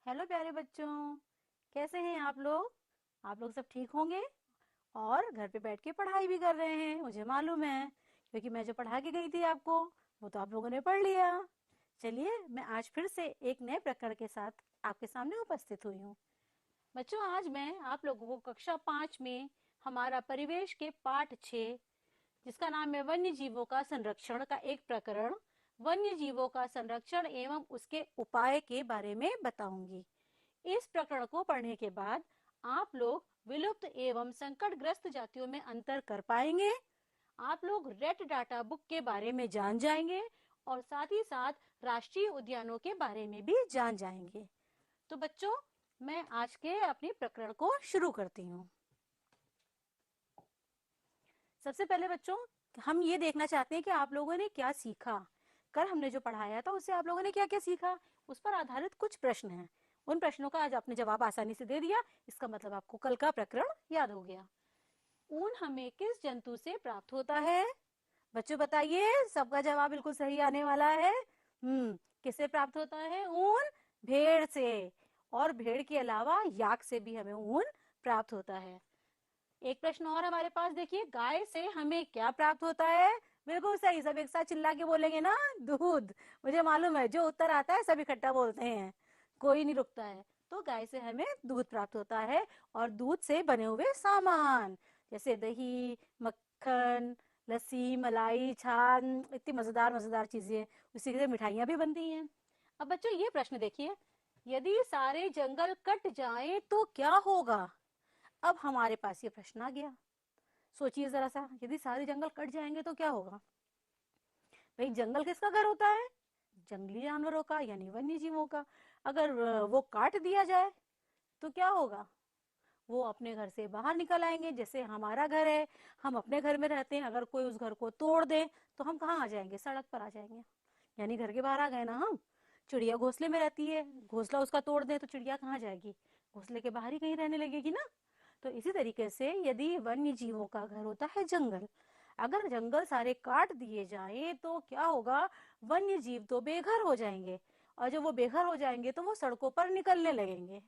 Hello प्यारे बच्चों, कैसे हैं आप लोग? आप लोग सब ठीक होंगे और घर पे बैठ के पढ़ाई भी कर रहे हैं, मुझे मालूम है। क्योंकि मैं जो पढ़ा के गई थी आपको, वो तो आप लोगों ने पढ़ लिया। चलिए, मैं आज फिर से एक नए प्रकरण के साथ आपके सामने उपस्थित हुई हूँ। बच्चों, आज मैं आप लोगों को कक्षा 5 में हमारा परिवेश के पाठ 6, जिसका नाम है वन्य जीवों का संरक्षण, का एक प्रकरण वन्य जीवों का संरक्षण एवं उसके उपाय के बारे में बताऊंगी। इस प्रकरण को पढ़ने के बाद आप लोग विलुप्त एवं संकटग्रस्त जातियों में अंतर कर पाएंगे। आप लोग रेड डाटा बुक के बारे में जान जाएंगे और साथ ही साथ राष्ट्रीय उद्यानों के बारे में भी जान जाएंगे। तो बच्चों, मैं आज के अपने प्रकरण को शुरू करती हूँ। सबसे पहले बच्चों, हम ये देखना चाहते हैं कि आप लोगों ने क्या सीखा। कल हमने जो पढ़ाया था उससे आप लोगों ने क्या क्या सीखा, उस पर आधारित कुछ प्रश्न हैं। उन प्रश्नों का आज आपने जवाब आसानी से दे दिया, इसका मतलब आपको कल का प्रकरण याद हो गया। ऊन हमें किस जंतु से प्राप्त होता है? बच्चों बताइए, सबका जवाब बिल्कुल सही आने वाला है। किससे प्राप्त होता है ऊन? भेड़ से। और भेड़ के अलावा याक से भी हमें ऊन प्राप्त होता है। एक प्रश्न और हमारे पास देखिए, गाय से हमें क्या प्राप्त होता है? बिल्कुल सही, सब एक साथ चिल्ला के बोलेंगे ना, दूध। मुझे मालूम है, जो उत्तर आता है सब इकट्ठा बोलते हैं, कोई नहीं रुकता है। तो गाय से हमें दूध प्राप्त होता है और दूध से बने हुए सामान जैसे दही, मक्खन, लस्सी, मलाई, छाछ, इतनी मजेदार मजेदार चीजें, उसी से मिठाइयां भी बनती हैं। अब बच्चों ये प्रश्न देखिए, यदि सारे जंगल कट जाएं तो क्या होगा? अब हमारे पास ये प्रश्न आ गया। सोचिए जरा सा, यदि सारे जंगल कट जाएंगे तो क्या होगा? भाई, जंगल किसका घर होता है? जंगली जानवरों का, यानी वन्य जीवों का। अगर वो काट दिया जाए तो क्या होगा? वो अपने घर से बाहर निकल आएंगे। जैसे हमारा घर है, हम अपने घर में रहते हैं, अगर कोई उस घर को तोड़ दे तो हम कहाँ आ जाएंगे? सड़क पर आ जाएंगे, यानी घर के बाहर आ गए ना हम। चिड़िया घोंसले में रहती है, घोंसला उसका तोड़ दे तो चिड़िया कहाँ जाएगी? घोंसले के बाहर ही कहीं रहने लगेगी ना। तो इसी तरीके से यदि वन्य जीवों का घर होता है जंगल, अगर जंगल सारे काट दिए जाएं तो क्या होगा? वन्य जीव तो बेघर हो जाएंगे, और जब वो बेघर हो जाएंगे तो वो सड़कों पर निकलने लगेंगे।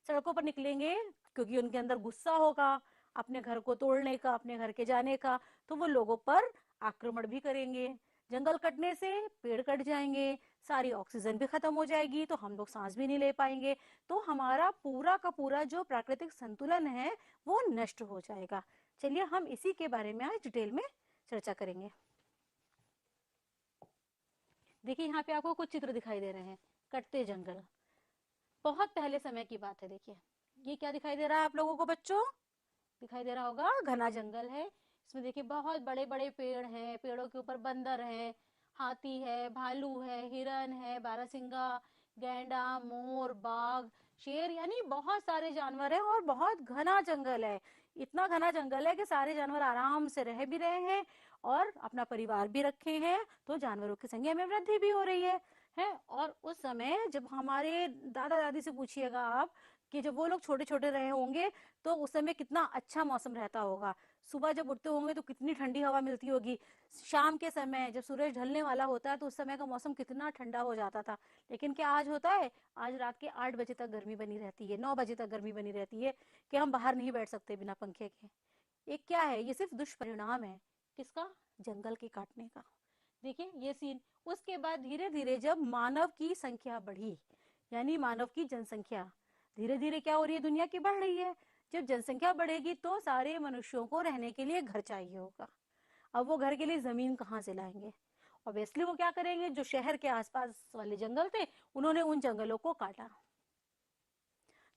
सड़कों पर निकलेंगे क्योंकि उनके अंदर गुस्सा होगा अपने घर को तोड़ने का, अपने घर के जाने का। तो वो लोगों पर आक्रमण भी करेंगे। जंगल कटने से पेड़ कट जाएंगे, सारी ऑक्सीजन भी खत्म हो जाएगी, तो हम लोग सांस भी नहीं ले पाएंगे। तो हमारा पूरा का पूरा जो प्राकृतिक संतुलन है वो नष्ट हो जाएगा। चलिए, हम इसी के बारे में आज डिटेल में चर्चा करेंगे। देखिए, यहाँ पे आपको कुछ चित्र दिखाई दे रहे हैं। कटते जंगल, बहुत पहले समय की बात है। देखिए, ये क्या दिखाई दे रहा है आप लोगों को बच्चों? दिखाई दे रहा होगा, घना जंगल है। इसमें देखिए बहुत बड़े बड़े पेड़ हैं, पेड़ों के ऊपर बंदर है, हाथी है, भालू है, हिरन है, बारहसिंगा, गैंडा, मोर, बाघ, शेर, यानी बहुत सारे जानवर हैं और बहुत घना जंगल है। इतना घना जंगल है कि सारे जानवर आराम से रह भी रहे हैं और अपना परिवार भी रखे हैं। तो जानवरों की संख्या में वृद्धि भी हो रही है। और उस समय जब हमारे दादा दादी से पूछिएगा आप, कि जब वो लोग छोटे छोटे रहे होंगे तो उस समय कितना अच्छा मौसम रहता होगा। सुबह जब उठते होंगे तो कितनी ठंडी हवा मिलती होगी। शाम के समय जब सूरज ढलने वाला होता है तो उस समय का मौसम कितना ठंडा हो जाता था। लेकिन क्या आज होता है? आज रात के 8 बजे तक गर्मी बनी रहती है, 9 बजे तक गर्मी बनी रहती है कि हम बाहर नहीं बैठ सकते बिना पंखे के। एक क्या है, ये सिर्फ दुष्परिणाम है किसका? जंगल के काटने का। देखिए ये सीन। उसके बाद धीरे धीरे जब मानव की संख्या बढ़ी, यानी मानव की जनसंख्या धीरे धीरे क्या हो रही है? दुनिया की बढ़ रही है। जब जनसंख्या बढ़ेगी तो सारे मनुष्यों को रहने के लिए घर चाहिए होगा। अब वो घर के लिए जमीन कहाँ से लाएंगे? ऑब्वियसली वो क्या करेंगे, जो शहर के आसपास वाले जंगल थे उन्होंने उन जंगलों को काटा।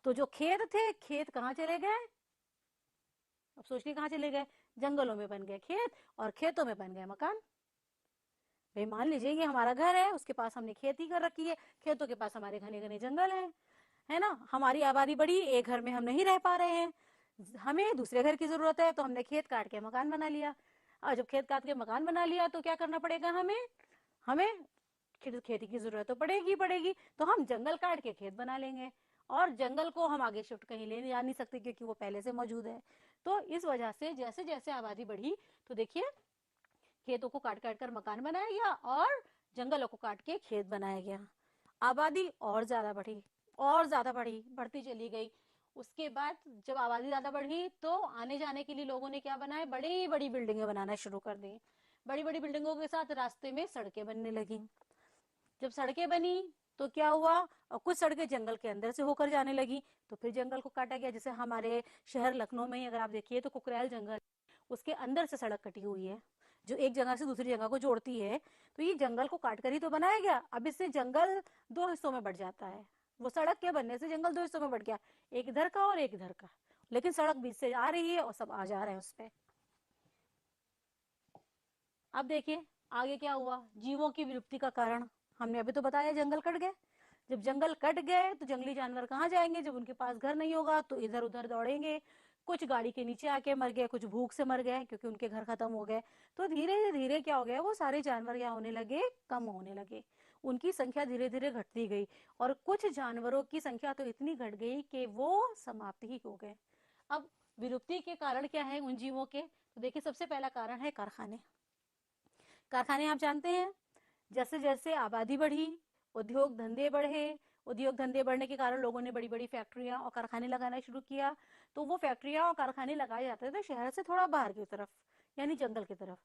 तो जो खेत थे, खेत कहाँ चले गए? अब सोचिए कहाँ चले गए? जंगलों में बन गए खेत और खेतों में बन गए मकान। भाई मान लीजिए ये हमारा घर है, उसके पास हमने खेती कर रखी है, खेतों के पास हमारे घने घने जंगल है ना। हमारी आबादी बढ़ी, एक घर में हम नहीं रह पा रहे हैं, हमें दूसरे घर की जरूरत है, तो हमने खेत काट के मकान बना लिया। और जब खेत काट के मकान बना लिया तो क्या करना पड़ेगा हमें? हमें खेती की जरूरत तो पड़ेगी पड़ेगी, तो हम जंगल काट के खेत बना लेंगे। और जंगल को हम आगे शिफ्ट कहीं ले जा नहीं सकते क्योंकि वो पहले से मौजूद है। तो इस वजह से जैसे जैसे आबादी बढ़ी, तो देखिए खेतों को काट काट कर मकान बनाया गया और जंगलों को काट के खेत बनाया गया। आबादी और ज्यादा बढ़ी, और ज्यादा बढ़ती चली गई। उसके बाद जब आबादी ज्यादा बढ़ी तो आने जाने के लिए लोगों ने क्या बनाए, बड़ी बड़ी बिल्डिंगें बनाना शुरू कर दी। बड़ी बड़ी बिल्डिंगों के साथ रास्ते में सड़कें बनने लगी। जब सड़कें बनी तो क्या हुआ, और कुछ सड़कें जंगल के अंदर से होकर जाने लगी, तो फिर जंगल को काटा गया। जैसे हमारे शहर लखनऊ में ही अगर आप देखिए तो कुकरेल जंगल, उसके अंदर से सड़क कटी हुई है जो एक जगह से दूसरी जगह को जोड़ती है। तो ये जंगल को काट कर ही तो बनाया गया। अब इससे जंगल दो हिस्सों में बढ़ जाता है। वो सड़क के बनने से जंगल दो हिस्सों में बढ़ गया, एक इधर का और एक इधर का। लेकिन सड़क बीच से आ रही है और सब आ जा रहे हैं उस पे। अब देखिए आगे क्या हुआ, जीवों की विलुप्ति का कारण हमने अभी तो बताया, जंगल कट गए। जब जंगल कट गए तो जंगली जानवर कहाँ जाएंगे, जब उनके पास घर नहीं होगा तो इधर उधर दौड़ेंगे। कुछ गाड़ी के नीचे आके मर गए, कुछ भूख से मर गए क्योंकि उनके घर खत्म हो गए। तो धीरे धीरे क्या हो गया, वो सारे जानवर क्या होने लगे, कम होने लगे। उनकी संख्या धीरे धीरे घटती गई और कुछ जानवरों की संख्या तो इतनी घट गई कि वो समाप्त ही हो गए। अब विलुप्ति के कारण क्या है उन जीवों के, तो देखिए सबसे पहला कारण है कारखाने। कारखाने आप जानते हैं, जैसे जैसे आबादी बढ़ी, उद्योग धंधे बढ़े, उद्योग धंधे बढ़ने के कारण लोगों ने बड़ी बड़ी फैक्ट्रियां और कारखाने लगाना शुरू किया। तो वो फैक्ट्रियां और कारखाने लगाए जाते थे शहर से थोड़ा बाहर की तरफ, यानी जंगल की तरफ।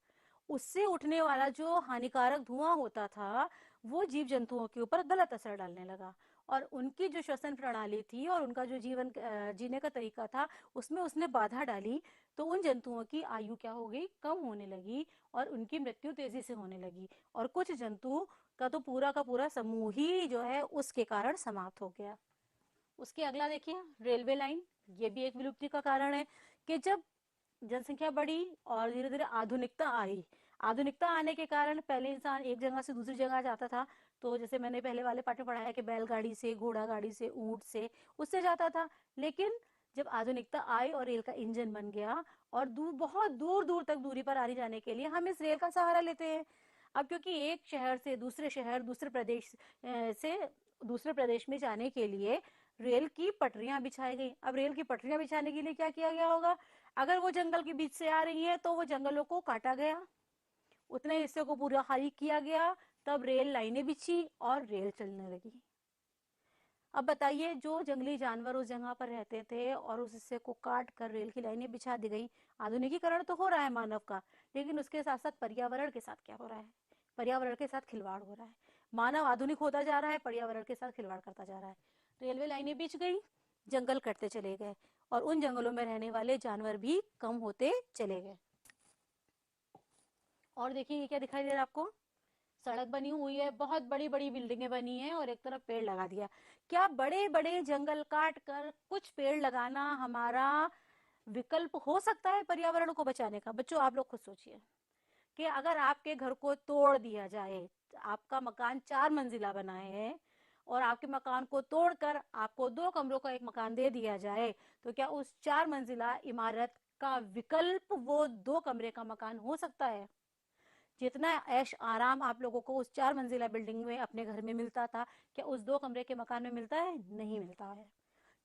उससे उठने वाला जो हानिकारक धुआं होता था वो जीव जंतुओं के ऊपर गलत असर डालने लगा, और उनकी जो श्वसन प्रणाली थी और उनका जो जीवन जीने का तरीका था उसमें उसने बाधा डाली। तो उन जंतुओं की आयु क्या हो गई, कम होने लगी, और उनकी मृत्यु तेजी से होने लगी। और कुछ जंतु का तो पूरा का पूरा समूह ही जो है उसके कारण समाप्त हो गया। उसके अगला देखिए रेलवे लाइन, ये भी एक विलुप्ति का कारण है कि जब जनसंख्या बढ़ी और धीरे धीरे आधुनिकता आई, आधुनिकता आने के कारण पहले इंसान एक जगह से दूसरी जगह जाता था, तो जैसे मैंने पहले वाले पाठ में पढ़ाया कि बैलगाड़ी से, घोड़ा गाड़ी से, ऊंट से, उससे जाता था। लेकिन जब आधुनिकता आई और रेल का इंजन बन गया और बहुत दूर दूर तक दूरी पर आने जाने के लिए हम इस रेल का सहारा लेते हैं। अब क्योंकि एक शहर से दूसरे शहर, दूसरे प्रदेश से दूसरे प्रदेश में जाने के लिए रेल की पटरियां बिछाई गई। अब रेल की पटरियां बिछाने के लिए क्या किया गया होगा, अगर वो जंगल के बीच से आ रही है तो वो जंगलों को काटा गया, उतने हिस्से को पूरा खाली किया गया, तब रेल लाइनें बिछी और रेल चलने लगी। अब बताइए जो जंगली जानवर उस जगह पर रहते थे और उस हिस्से को काट कर रेल की लाइनें बिछा दी गई। आधुनिकीकरण तो हो रहा है मानव का, लेकिन उसके साथ साथ पर्यावरण के साथ क्या हो रहा है, पर्यावरण के साथ खिलवाड़ हो रहा है। मानव आधुनिक होता जा रहा है, पर्यावरण के साथ खिलवाड़ करता जा रहा है। रेलवे लाइनें बिछ गई, जंगल कटते चले गए, और उन जंगलों में रहने वाले जानवर भी कम होते चले गए। और देखिए ये क्या दिखाई दे रहा है आपको, सड़क बनी हुई है, बहुत बड़ी बड़ी बिल्डिंगें बनी हैं और एक तरफ पेड़ लगा दिया। क्या बड़े बड़े जंगल काट कर कुछ पेड़ लगाना हमारा विकल्प हो सकता है पर्यावरण को बचाने का? बच्चों आप लोग खुद सोचिए कि अगर आपके घर को तोड़ दिया जाए, आपका मकान 4 मंजिला बना है और आपके मकान को तोड़कर आपको 2 कमरों का एक मकान दे दिया जाए, तो क्या उस 4 मंजिला इमारत का विकल्प वो 2 कमरे का मकान हो सकता है? जितना ऐश आराम आप लोगों को उस 4 मंजिला बिल्डिंग में अपने घर में मिलता था, क्या उस 2 कमरे के मकान में मिलता है? नहीं मिलता है,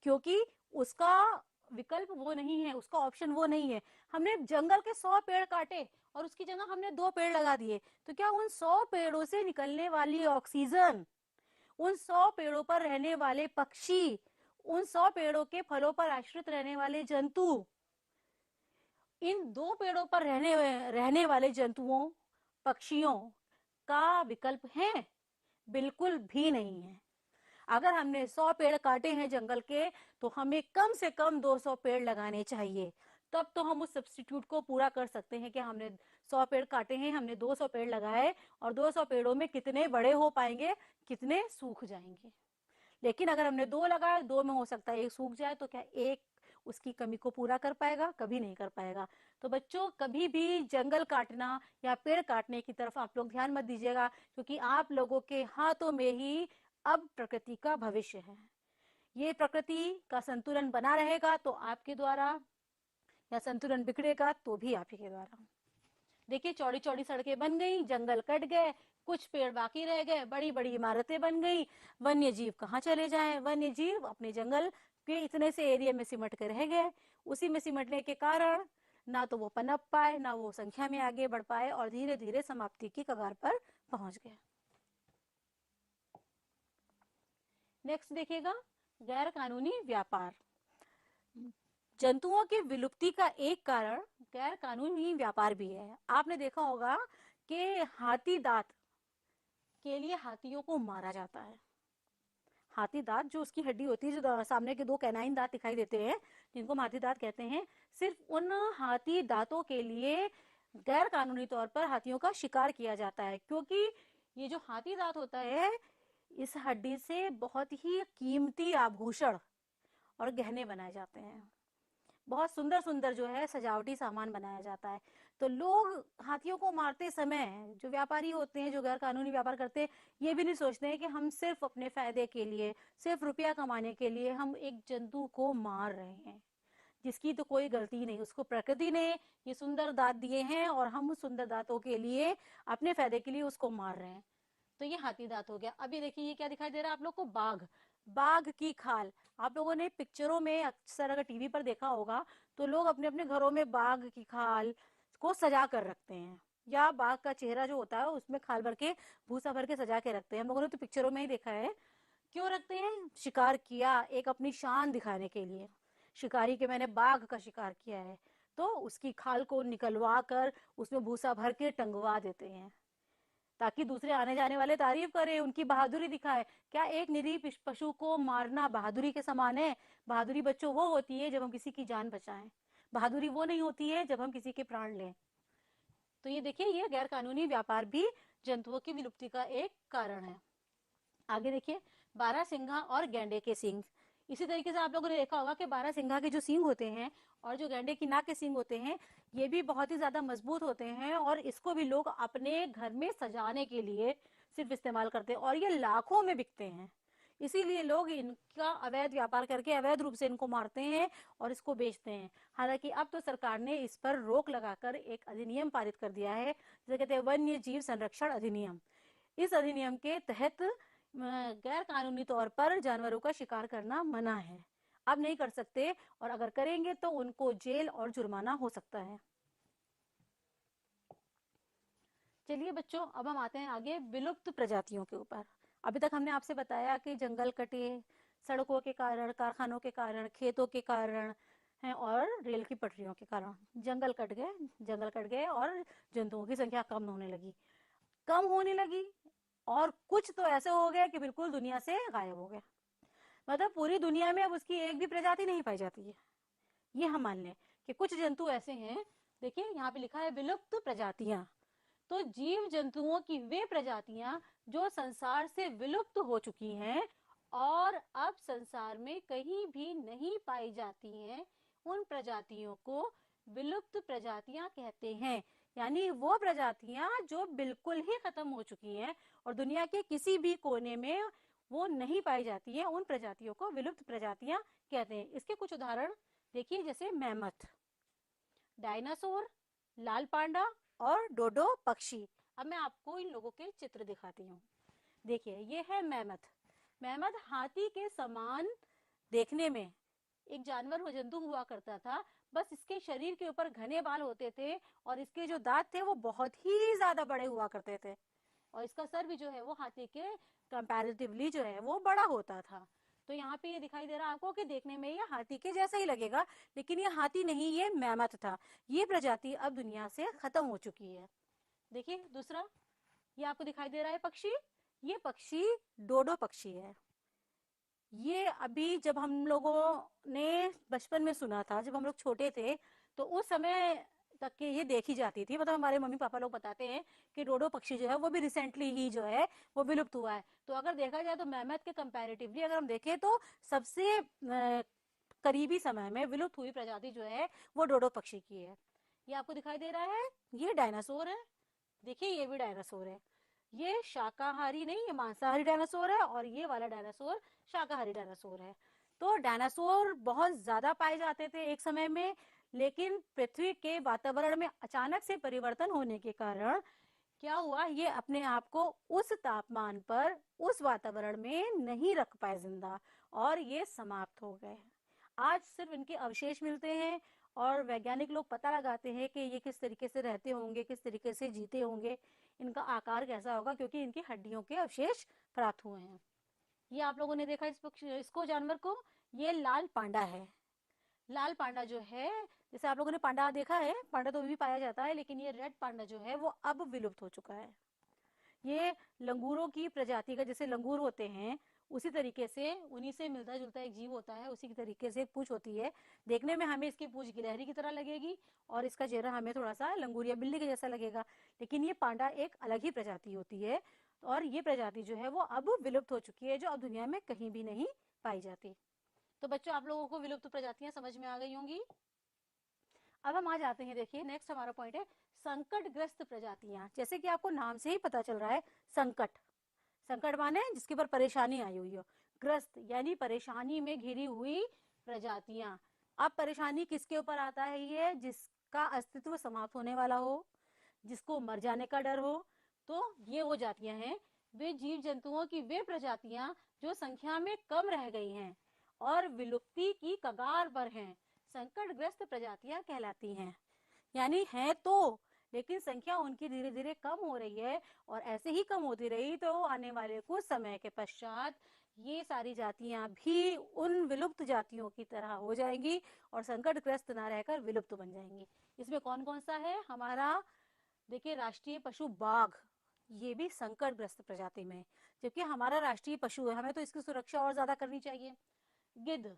क्योंकि उसका विकल्प वो नहीं है, उसका ऑप्शन वो नहीं है। हमने जंगल के 100 पेड़ काटे और उसकी जगह हमने 2 पेड़ लगा दिए, तो क्या उन 100 पेड़ों से निकलने वाली ऑक्सीजन, उन 100 पेड़ों पर रहने वाले पक्षी, उन 100 पेड़ों के फलों पर आश्रित रहने वाले जंतु, इन 2 पेड़ों पर रहने वाले जंतुओं, पक्षियों का विकल्प है? बिल्कुल भी नहीं है। अगर हमने 100 पेड़ काटे हैं जंगल के, तो हमें कम से कम 200 पेड़ लगाने चाहिए। तब तो हम उस सब्स्टिट्यूट को पूरा कर सकते हैं कि हमने 100 पेड़ काटे हैं, हमने 200 पेड़ लगाए, और 200 पेड़ों में कितने बड़े हो पाएंगे, कितने सूख जाएंगे। लेकिन अगर हमने 2 लगाए, 2 में हो सकता है एक सूख जाए, तो क्या एक उसकी कमी को पूरा कर पाएगा? कभी नहीं कर पाएगा। तो बच्चों कभी भी जंगल काटना या पेड़ काटने की तरफ आप लोग ध्यान मत दीजिएगा, क्योंकि आप लोगों के हाथों में ही अब प्रकृति का भविष्य है। ये प्रकृति का संतुलन बना रहेगा तो आपके द्वारा, या संतुलन बिगड़ेगा तो भी आप ही के द्वारा। देखिए चौड़ी चौड़ी सड़कें बन गई, जंगल कट गए, कुछ पेड़ बाकी रह गए, बड़ी बड़ी इमारतें बन गई। वन्य जीव कहाँ चले जाएं? वन्य जीव अपने जंगल के इतने से एरिया में सिमट कर रह गए। उसी में सिमटने के कारण ना तो वो पनप पाए, ना वो संख्या में आगे बढ़ पाए, और धीरे धीरे समाप्ति की कगार पर पहुंच गए। नेक्स्ट देखिएगा, गैर कानूनी व्यापार। जंतुओं की विलुप्ति का एक कारण गैर कानूनी व्यापार भी है। आपने देखा होगा कि हाथी दांत के लिए हाथियों को मारा जाता है। हाथी दांत जो उसकी हड्डी होती है, जो सामने के दो कैनाइन दांत दिखाई देते हैं, जिनको हम हाथी दांत कहते हैं, सिर्फ उन हाथी दांतों के लिए गैर कानूनी तौर पर हाथियों का शिकार किया जाता है, क्योंकि ये जो हाथी दांत होता है, इस हड्डी से बहुत ही कीमती आभूषण और गहने बनाए जाते हैं। बहुत सुंदर सुंदर जो है सजावटी सामान बनाया जाता है। तो लोग हाथियों को मारते समय, जो व्यापारी होते हैं, जो गैर कानूनी व्यापार करते हैं, ये भी नहीं सोचते हैं कि हम सिर्फ अपने फायदे के लिए, सिर्फ रुपया कमाने के लिए हम एक जंतु को मार रहे हैं, जिसकी तो कोई गलती नहीं। उसको प्रकृति ने ये सुंदर दांत दिए हैं और हम उस सुंदर दांतों के लिए, अपने फायदे के लिए उसको मार रहे हैं। तो ये हाथी दांत हो गया। अभी देखिए ये क्या दिखाई दे रहा है आप लोग को, बाघ। बाघ की खाल। आप लोगों ने पिक्चरों में अक्सर अगर टीवी पर देखा होगा, तो लोग अपने अपने घरों में बाघ की खाल को सजा कर रखते हैं, या बाघ का चेहरा जो होता है उसमें खाल भर के, भूसा भर के सजा के रखते हैं। हम लोगों ने तो पिक्चरों में ही देखा है। क्यों रखते हैं? शिकार किया, एक अपनी शान दिखाने के लिए। शिकारी के मैंने बाघ का शिकार किया है, तो उसकी खाल को निकलवा कर उसमें भूसा भर के टंगवा देते हैं, ताकि दूसरे आने जाने वाले तारीफ करें, उनकी बहादुरी दिखाए। क्या एक निरीह पशु को मारना बहादुरी के समान है? बहादुरी बच्चों वो होती है जब हम किसी की जान बचाएं। बहादुरी वो नहीं होती है जब हम किसी के प्राण लें। तो ये देखिए, ये गैर कानूनी व्यापार भी जंतुओं की विलुप्ति का एक कारण है। आगे देखिए, बारहसिंघा और गैंडे के सींग। इसी तरीके से आप लोगों ने देखा होगा कि बारहसिंघा के जो सींग होते हैं और जो गैंडे की नाक के सींग होते हैं, ये भी बहुत ही ज्यादा मजबूत होते हैं, और इसको भी लोग अपने घर में सजाने के लिए सिर्फ इस्तेमाल करते हैं, और ये लाखों में बिकते हैं। इसीलिए लोग इनका अवैध व्यापार करके अवैध रूप से इनको मारते हैं और इसको बेचते हैं। हालांकि अब तो सरकार ने इस पर रोक लगाकर एक अधिनियम पारित कर दिया है, जिसे कहते हैं वन्य जीव संरक्षण अधिनियम। इस अधिनियम के तहत गैर कानूनी तौर पर जानवरों का शिकार करना मना है। अब नहीं कर सकते, और अगर करेंगे तो उनको जेल और जुर्माना हो सकता है। चलिए बच्चों, अब हम आते हैं आगे विलुप्त प्रजातियों के ऊपर। अभी तक हमने आपसे बताया कि जंगल कटे सड़कों के कारण, कारखानों के कारण, खेतों के कारण हैं, और रेल की पटरियों के कारण। जंगल कट गए और जंतुओं की संख्या कम होने लगी, और कुछ तो ऐसे हो गए कि बिल्कुल दुनिया से गायब हो गए। मतलब पूरी दुनिया में अब उसकी एक भी प्रजाति नहीं पाई जाती है। ये हम मान लें कि कुछ जंतु ऐसे हैं। देखिए यहाँ पे लिखा है विलुप्त प्रजातियां। तो जीव जंतुओं की वे प्रजातियां जो संसार से विलुप्त हो चुकी हैं और अब संसार में कहीं भी नहीं पाई जाती हैं, उन प्रजातियों को विलुप्त प्रजातियां कहते हैं। यानी वो प्रजातियां जो बिल्कुल ही खत्म हो चुकी हैं और दुनिया के किसी भी कोने में वो नहीं पाई जाती हैं, उन प्रजातियों को विलुप्त प्रजातियां कहते हैं। इसके कुछ उदाहरण देखिए, जैसे मैमथ, डायनासोर, लाल पांडा और डोडो पक्षी। अब मैं आपको इन लोगों के चित्र दिखाती हूँ। देखिए ये है मैमथ। मैमथ हाथी के समान देखने में एक जानवर हो, जंतु हुआ करता था। बस इसके शरीर के ऊपर घने बाल होते थे और इसके जो दांत थे वो बहुत ही ज्यादा बड़े हुआ करते थे, और इसका सर भी जो है वो हाथी के कंपैरेटिवली जो है वो बड़ा होता था। तो यहाँ पे ये दिखाई दे रहा है आपको कि देखने में ये हाथी के जैसा ही लगेगा, लेकिन ये हाथी नहीं, ये मैमथ था। ये प्रजाति अब दुनिया से खत्म हो चुकी है। देखिए दूसरा, ये आपको दिखाई दे रहा है पक्षी, ये पक्षी डोडो पक्षी है। ये अभी जब हम लोगों ने बचपन में सुना था, जब हम लोग छोटे थे, तो उस समय तक के ये देखी जाती थी। मतलब हमारे मम्मी पापा लोग बताते हैं कि डोडो पक्षी जो है वो भी रिसेंटली ही जो है वो विलुप्त हुआ है। तो अगर देखा जाए तो मैमथ के कंपैरेटिवली अगर हम देखें तो सबसे करीबी समय में विलुप्त हुई प्रजाति जो है वो डोडो पक्षी की है। ये आपको दिखाई दे रहा है, ये डायनासोर है। देखिए ये भी डायनासोर है। ये शाकाहारी नहीं, ये मांसाहारी डायनासोर है, और ये वाला डायनासोर शाकाहारी डायनासोर है। तो डायनासोर बहुत ज्यादा पाए जाते थे एक समय में, लेकिन पृथ्वी के वातावरण में अचानक से परिवर्तन होने के कारण क्या हुआ, ये अपने आप को उस तापमान पर, उस वातावरण में नहीं रख पाए जिंदा, और ये समाप्त हो गए। आज सिर्फ इनके अवशेष मिलते हैं, और वैज्ञानिक लोग पता लगाते हैं कि ये किस तरीके से रहते होंगे, किस तरीके से जीते होंगे, इनका आकार कैसा होगा, क्योंकि इनकी हड्डियों के अवशेष प्राप्त हुए हैं। ये आप लोगों ने देखा इसको जानवर को, ये लाल पांडा है। लाल पांडा जो है, जैसे आप लोगों ने पांडा देखा है, पांडा तो भी पाया जाता है, लेकिन ये रेड पांडा जो है वो अब विलुप्त हो चुका है। ये लंगूरों की प्रजाति का, जैसे लंगूर होते हैं उसी तरीके से, उन्हीं से मिलता जुलता एक जीव होता है, उसी की तरीके से पूंछ होती है। देखने में हमें इसकी पूंछ गिलहरी की तरह लगेगी और इसका चेहरा हमें थोड़ा सा लंगूर या बिल्ली के जैसा लगेगा, लेकिन ये पांडा एक अलग ही प्रजाति होती है। और ये प्रजाति जो है वो अब विलुप्त हो चुकी है, जो अब दुनिया में कहीं भी नहीं पाई जाती। तो बच्चों, आप लोगों को विलुप्त प्रजातियां समझ में आ गई होंगी। अब हम आ जाते हैं, देखिए नेक्स्ट हमारा पॉइंट है संकटग्रस्त प्रजातियां। जैसे कि आपको नाम से ही पता चल रहा है, संकट, संकट माने जिसके ऊपर परेशानी आई हुई हो, ग्रस्त यानी परेशानी में घिरी हुई प्रजातियां। अब परेशानी किसके ऊपर आता है? ये जिसका अस्तित्व समाप्त होने वाला हो, जिसको मर जाने का डर हो। तो ये वो जातियां हैं, वे जीव जंतुओं की वे प्रजातियां जो संख्या में कम रह गई हैं और विलुप्ति की कगार पर हैं, संकटग्रस्त प्रजातियां कहलाती हैं। यानी है तो, लेकिन संख्या उनकी धीरे धीरे कम हो रही है, और ऐसे ही कम होती रही तो आने वाले कुछ समय के पश्चात ये सारी जातियां भी उन विलुप्त जातियों की तरह हो जाएंगी और संकटग्रस्त ना रहकर विलुप्त बन जाएंगी। इसमें कौन कौन सा है हमारा? देखिए, राष्ट्रीय पशु बाघ, ये भी संकटग्रस्त प्रजाति में, जबकि हमारा राष्ट्रीय पशु है, हमें तो इसकी सुरक्षा और ज्यादा करनी चाहिए। गिद्ध,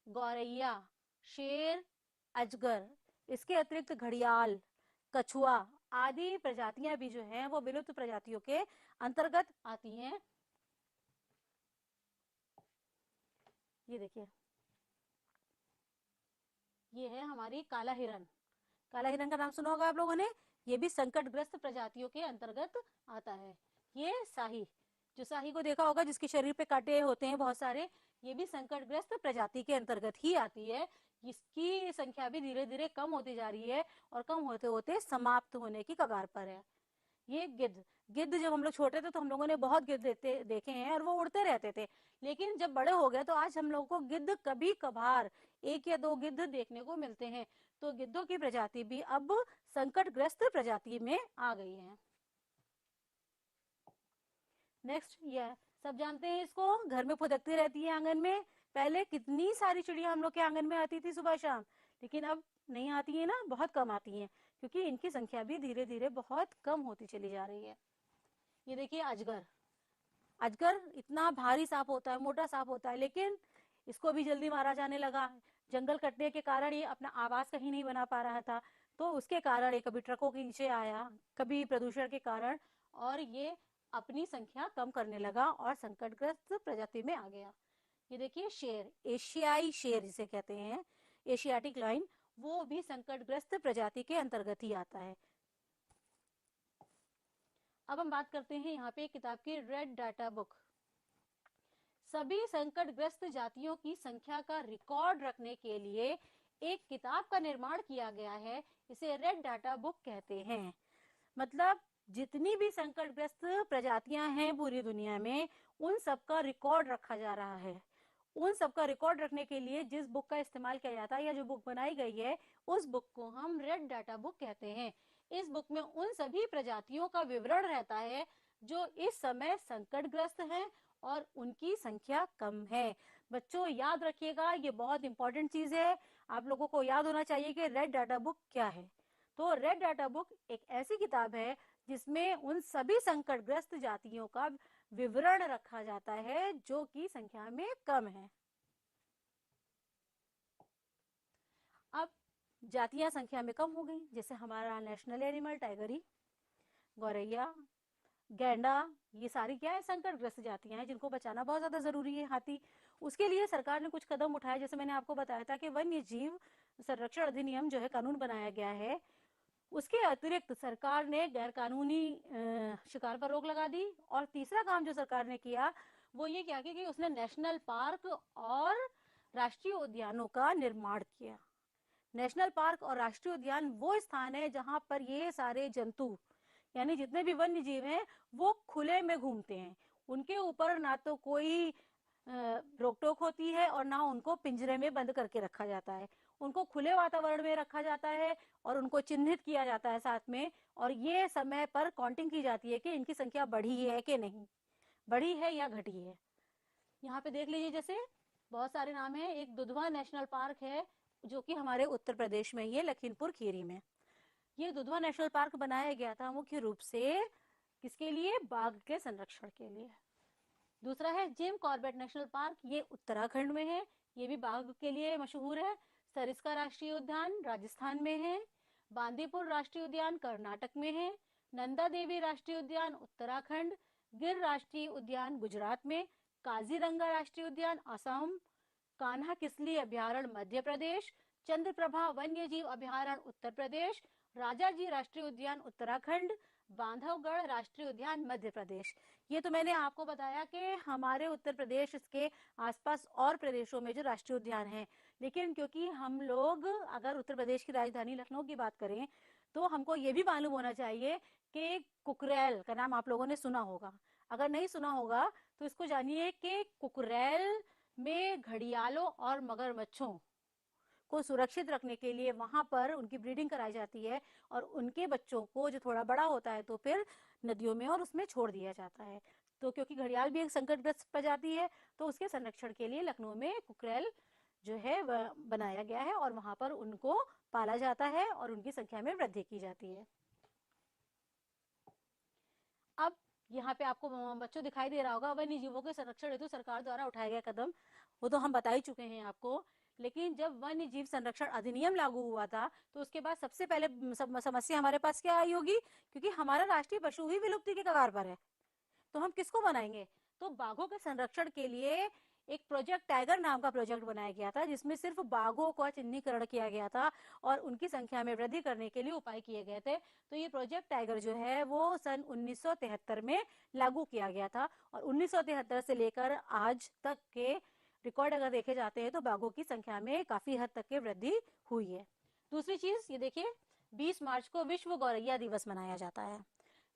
गौरैया, शेर, अजगर, इसके अतिरिक्त घड़ियाल, कछुआ आदि प्रजातियां भी जो हैं वो विलुप्त प्रजातियों के अंतर्गत आती हैं। ये देखिए, ये है हमारी काला हिरन। काला हिरन का नाम सुना होगा आप लोगों ने, ये भी संकटग्रस्त प्रजातियों के अंतर्गत आता है। ये शाही, जो शाही को देखा होगा जिसके शरीर पे कांटे होते हैं बहुत सारे, ये भी संकटग्रस्त प्रजाति के अंतर्गत ही आती है। इसकी संख्या भी धीरे धीरे कम होती जा रही है और कम होते होते समाप्त होने की कगार पर है। ये गिद्ध, गिद्ध जब हम लोग छोटे थे तो हम लोगों ने बहुत गिद्ध देखे हैं और वो उड़ते रहते थे, लेकिन जब बड़े हो गए तो आज हम लोगों को गिद्ध कभी कभार एक या दो गिद्ध देखने को मिलते हैं। तो गिद्धों की प्रजाति भी अब संकटग्रस्त प्रजाति में आ गई है। नेक्स्ट, ये सब जानते हैं इसको, घर में फुदकती रहती है आंगन में। पहले कितनी सारी चिड़िया हम लोग के आंगन में आती थी सुबह शाम, लेकिन अब नहीं आती है ना, बहुत कम आती हैं, क्योंकि इनकी संख्या भी धीरे धीरे बहुत कम होती चली जा रही है। ये देखिए अजगर, अजगर इतना भारी सांप होता है, मोटा सांप होता है, लेकिन इसको भी जल्दी मारा जाने लगा। जंगल कटने के कारण ये अपना आवास कहीं नहीं बना पा रहा था, तो उसके कारण ये कभी ट्रकों के नीचे आया, कभी प्रदूषण के कारण, और ये अपनी संख्या कम करने लगा और संकटग्रस्त प्रजाति में आ गया। ये देखिए शेर, एशियाई शेर जिसे कहते हैं, एशियाटिक लाइन, वो भी संकटग्रस्त प्रजाति के अंतर्गत ही आता है। अब हम बात करते हैं यहाँ पे किताब की रेड डाटा बुक। सभी संकटग्रस्त जातियों की संख्या का रिकॉर्ड रखने के लिए एक किताब का निर्माण किया गया है, इसे रेड डाटा बुक कहते हैं। मतलब जितनी भी संकटग्रस्त प्रजातियां हैं पूरी दुनिया में, उन सबका रिकॉर्ड रखा जा रहा है। उन सबका रिकॉर्ड रखने के लिए जिस बुक का इस्तेमाल किया जाता है या जो बुक बनाई गई है, उस बुक को हम रेड डाटा बुक कहते हैं। इस बुक में उन सभी प्रजातियों का विवरण रहता है जो इस समय संकटग्रस्त हैं और उनकी संख्या कम है। बच्चों याद रखिएगा, ये बहुत इंपॉर्टेंट चीज है, आप लोगों को याद होना चाहिए कि रेड डाटा बुक क्या है। तो रेड डाटा बुक एक ऐसी किताब है जिसमें उन सभी संकटग्रस्त जातियों का विवरण रखा जाता है जो कि संख्या में कम है। अब जातियां संख्या में कम हो गई, जैसे हमारा नेशनल एनिमल टाइगर ही, गौरैया, गैंडा, ये सारी क्या है? संकटग्रस्त जातियां हैं जिनको बचाना बहुत ज्यादा जरूरी है। हाथी, उसके लिए सरकार ने कुछ कदम उठाए, जैसे मैंने आपको बताया था कि वन्य जीव संरक्षण अधिनियम जो है कानून बनाया गया है। उसके अतिरिक्त सरकार ने गैर कानूनी शिकार पर रोक लगा दी, और तीसरा काम जो सरकार ने किया वो ये किया कि उसने नेशनल पार्क और राष्ट्रीय उद्यानों का निर्माण किया। नेशनल पार्क और राष्ट्रीय उद्यान वो स्थान है जहां पर ये सारे जंतु, यानी जितने भी वन्य जीव हैं, वो खुले में घूमते हैं। उनके ऊपर ना तो कोई रोक टोक होती है और ना उनको पिंजरे में बंद करके रखा जाता है। उनको खुले वातावरण में रखा जाता है और उनको चिन्हित किया जाता है साथ में, और ये समय पर काउंटिंग की जाती है कि इनकी संख्या बढ़ी है कि नहीं, बढ़ी है या घटी है। यहाँ पे देख लीजिए, जैसे बहुत सारे नाम है। एक दुधवा नेशनल पार्क है जो कि हमारे उत्तर प्रदेश में ही है, लखीमपुर खीरी में। ये दुधवा नेशनल पार्क बनाया गया था मुख्य रूप से किसके लिए? बाघ के संरक्षण के लिए। दूसरा है जिम कॉर्बेट नेशनल पार्क, ये उत्तराखंड में है, ये भी बाघ के लिए मशहूर है। सरिस्का राष्ट्रीय उद्यान राजस्थान में है। बांदीपुर राष्ट्रीय उद्यान कर्नाटक में है। नंदा देवी राष्ट्रीय उद्यान उत्तराखंड। गिर राष्ट्रीय उद्यान गुजरात में। काजीरंगा राष्ट्रीय उद्यान असम। कान्हा किसली अभ्यारण्य मध्य प्रदेश। चंद्रप्रभा वन्य जीव अभ्यारण्य उत्तर प्रदेश। राजाजी राष्ट्रीय उद्यान उत्तराखंड। बांधवगढ़ राष्ट्रीय उद्यान मध्य प्रदेश। ये तो मैंने आपको बताया कि हमारे उत्तर प्रदेश, इसके आसपास और प्रदेशों में जो राष्ट्रीय उद्यान है। लेकिन क्योंकि हम लोग अगर उत्तर प्रदेश की राजधानी लखनऊ की बात करें तो हमको ये भी मालूम होना चाहिए कि कुकरेल का नाम आप लोगों ने सुना होगा। अगर नहीं सुना होगा तो इसको जानिए कि कुकरेल में घड़ियालों और मगरमच्छों को सुरक्षित रखने के लिए वहां पर उनकी ब्रीडिंग कराई जाती है, और उनके बच्चों को जो थोड़ा बड़ा होता है तो फिर नदियों में और उसमें छोड़ दिया जाता है। तो क्योंकि घड़ियाल भी एक संकटग्रस्त प्रजाति है, तो उसके संरक्षण के लिए लखनऊ में कुकरेल जो है वह बनाया गया है, और वहां पर उनको पाला जाता है और उनकी संख्या में वृद्धि की जाती है। अब यहाँ पे आपको बच्चों दिखाई दे रहा होगा वन्य जीवों के संरक्षण हेतु सरकार द्वारा उठाए गए कदम, वो तो हम बता ही चुके हैं आपको। लेकिन जब वन्य जीव संरक्षण अधिनियम लागू हुआ था तो उसके बाद सबसे पहले समस्या हमारे पास क्या आई होगी? क्योंकि हमारा राष्ट्रीय पशु ही विलुप्ति के कगार पर है, तो हम किसको बनाएंगे? तो बाघों के संरक्षण के लिए एक प्रोजेक्ट टाइगर नाम का प्रोजेक्ट बनाया गया था, जिसमें सिर्फ बाघों का चिन्हीकरण किया गया था और उनकी संख्या में वृद्धि करने के लिए उपाय किए गए थे। तो ये प्रोजेक्ट टाइगर जो है वो सन 1973 में लागू किया गया था, और 1973 से लेकर आज तक के रिकॉर्ड अगर देखे जाते हैं तो बाघों की संख्या में काफी हद तक की वृद्धि हुई है। दूसरी चीज ये देखिए, 20 मार्च को विश्व गौरैया दिवस मनाया जाता है।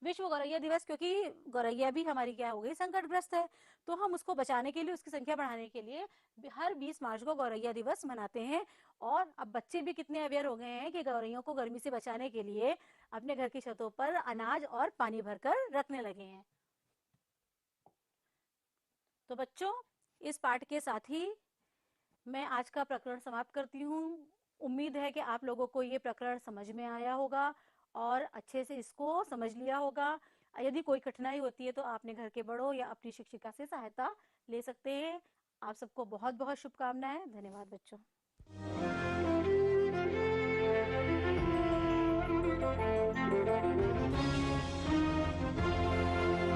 विश्व गौरैया दिवस, क्योंकि गौरैया भी हमारी क्या हो गई? संकटग्रस्त है, तो हम उसको बचाने के लिए, उसकी संख्या बढ़ाने के लिए हर 20 मार्च को गौरैया दिवस मनाते हैं। और अब बच्चे भी कितने अवेयर हो गए हैं कि गौरैयों को गर्मी से बचाने के लिए अपने घर की छतों पर अनाज और पानी भरकर रखने लगे हैं। तो बच्चों, इस पाठ के साथ ही मैं आज का प्रकरण समाप्त करती हूँ। उम्मीद है कि आप लोगों को ये प्रकरण समझ में आया होगा और अच्छे से इसको समझ लिया होगा। यदि कोई कठिनाई होती है तो आपने घर के बड़ों या अपनी शिक्षिका से सहायता ले सकते हैं। आप सबको बहुत बहुत शुभकामनाएं। धन्यवाद बच्चों।